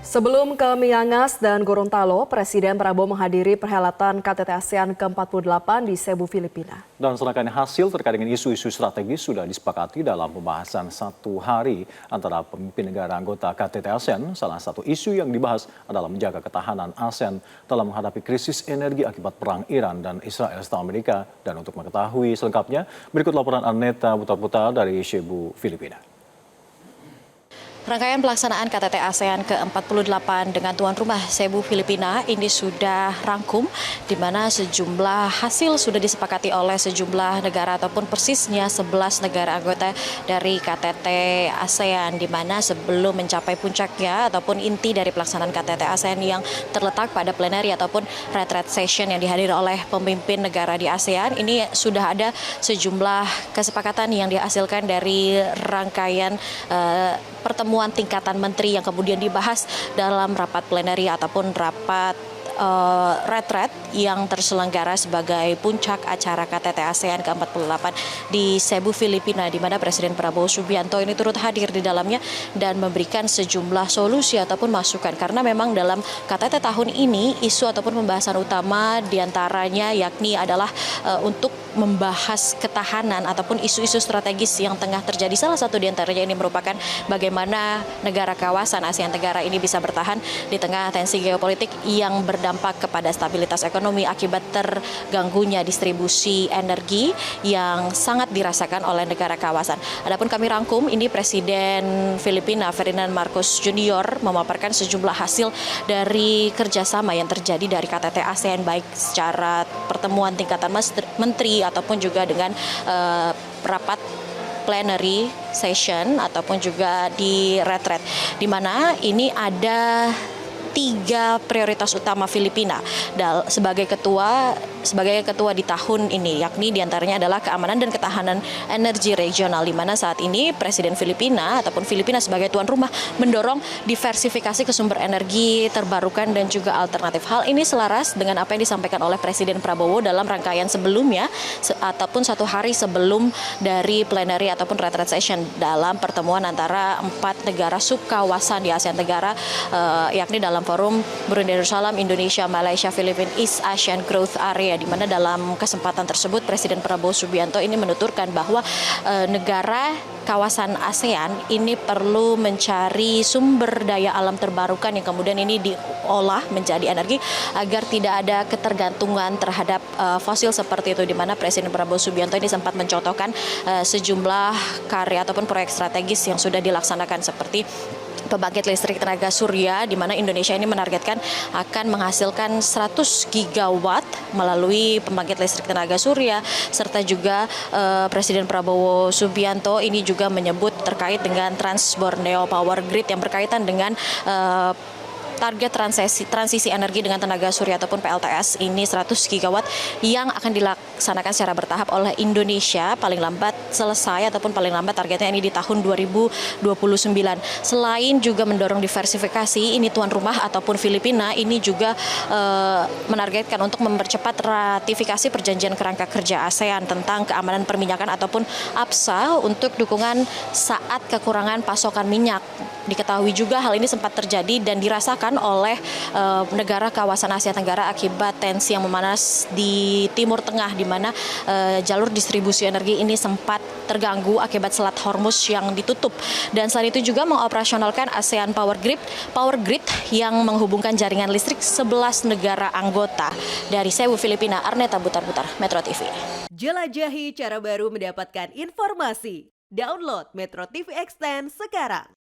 Sebelum ke Miangas dan Gorontalo, Presiden Prabowo menghadiri perhelatan KTT ASEAN ke-48 di Cebu, Filipina. Dan serangkaian hasil terkait dengan isu-isu strategis sudah disepakati dalam pembahasan satu hari antara pemimpin negara anggota KTT ASEAN. Salah satu isu yang dibahas adalah menjaga ketahanan ASEAN dalam menghadapi krisis energi akibat perang Iran dan Israel serta Amerika. Dan untuk mengetahui selengkapnya, berikut laporan Arneta Butar-Butar dari Cebu, Filipina. Rangkaian pelaksanaan KTT ASEAN ke-48 dengan tuan rumah Cebu, Filipina ini sudah rangkum, di mana sejumlah hasil sudah disepakati oleh sejumlah negara ataupun persisnya 11 negara anggota dari KTT ASEAN, di mana sebelum mencapai puncaknya ataupun inti dari pelaksanaan KTT ASEAN yang terletak pada plenary ataupun retreat session yang dihadiri oleh pemimpin negara di ASEAN, ini sudah ada sejumlah kesepakatan yang dihasilkan dari rangkaian pertemuan tingkatan menteri yang kemudian dibahas dalam rapat plenary ataupun rapat retret yang terselenggara sebagai puncak acara KTT ASEAN ke-48 di Cebu, Filipina, di mana Presiden Prabowo Subianto ini turut hadir di dalamnya dan memberikan sejumlah solusi ataupun masukan. Karena memang dalam KTT tahun ini isu ataupun pembahasan utama diantaranya yakni adalah untuk membahas ketahanan ataupun isu-isu strategis yang tengah terjadi. Salah satu diantaranya ini merupakan bagaimana negara kawasan ASEAN Tenggara ini bisa bertahan di tengah tensi geopolitik yang berdampak kepada stabilitas ekonomi akibat terganggunya distribusi energi yang sangat dirasakan oleh negara kawasan. Adapun kami rangkum, ini Presiden Filipina Ferdinand Marcos Jr. memaparkan sejumlah hasil dari kerjasama yang terjadi dari KTT ASEAN, baik secara pertemuan tingkatan menteri ataupun juga dengan rapat plenary session ataupun juga di retret, di mana ini ada 3 prioritas utama Filipina sebagai ketua di tahun ini, yakni diantaranya adalah keamanan dan ketahanan energi regional, di mana saat ini Presiden Filipina ataupun Filipina sebagai tuan rumah mendorong diversifikasi ke sumber energi terbarukan dan juga alternatif. Hal ini selaras dengan apa yang disampaikan oleh Presiden Prabowo dalam rangkaian sebelumnya ataupun satu hari sebelum dari plenary ataupun retreat session dalam pertemuan antara 4 negara subkawasan di ASEAN Tenggara, yakni dalam forum Brunei Darussalam, Indonesia, Malaysia, Filipina, East Asian Growth Area, di mana dalam kesempatan tersebut Presiden Prabowo Subianto ini menuturkan bahwa negara kawasan ASEAN ini perlu mencari sumber daya alam terbarukan yang kemudian ini diolah menjadi energi agar tidak ada ketergantungan terhadap fosil seperti itu, di mana Presiden Prabowo Subianto ini sempat mencontohkan sejumlah karya ataupun proyek strategis yang sudah dilaksanakan seperti pembangkit listrik tenaga surya, di mana Indonesia ini menargetkan akan menghasilkan 100 gigawatt melalui pembangkit listrik tenaga surya, serta juga Presiden Prabowo Subianto ini juga menyebut terkait dengan Trans Borneo Power Grid yang berkaitan dengan target transisi energi dengan tenaga surya ataupun PLTS ini 100 gigawatt yang akan dilaksanakan secara bertahap oleh Indonesia, paling lambat selesai ataupun paling lambat targetnya ini di tahun 2029. Selain juga mendorong diversifikasi, ini tuan rumah ataupun Filipina ini juga menargetkan untuk mempercepat ratifikasi perjanjian kerangka kerja ASEAN tentang keamanan perminyakan ataupun APSA untuk dukungan saat kekurangan pasokan minyak. Diketahui juga hal ini sempat terjadi dan dirasakan oleh negara kawasan Asia Tenggara akibat tensi yang memanas di Timur Tengah, di mana jalur distribusi energi ini sempat terganggu akibat Selat Hormuz yang ditutup. Dan selain itu juga mengoperasionalkan ASEAN Power Grid yang menghubungkan jaringan listrik 11 negara anggota. Dari Cebu, Filipina, Arneta Butar-Butar, Metro TV. Jelajahi cara baru mendapatkan informasi. Download Metro TV Extend sekarang.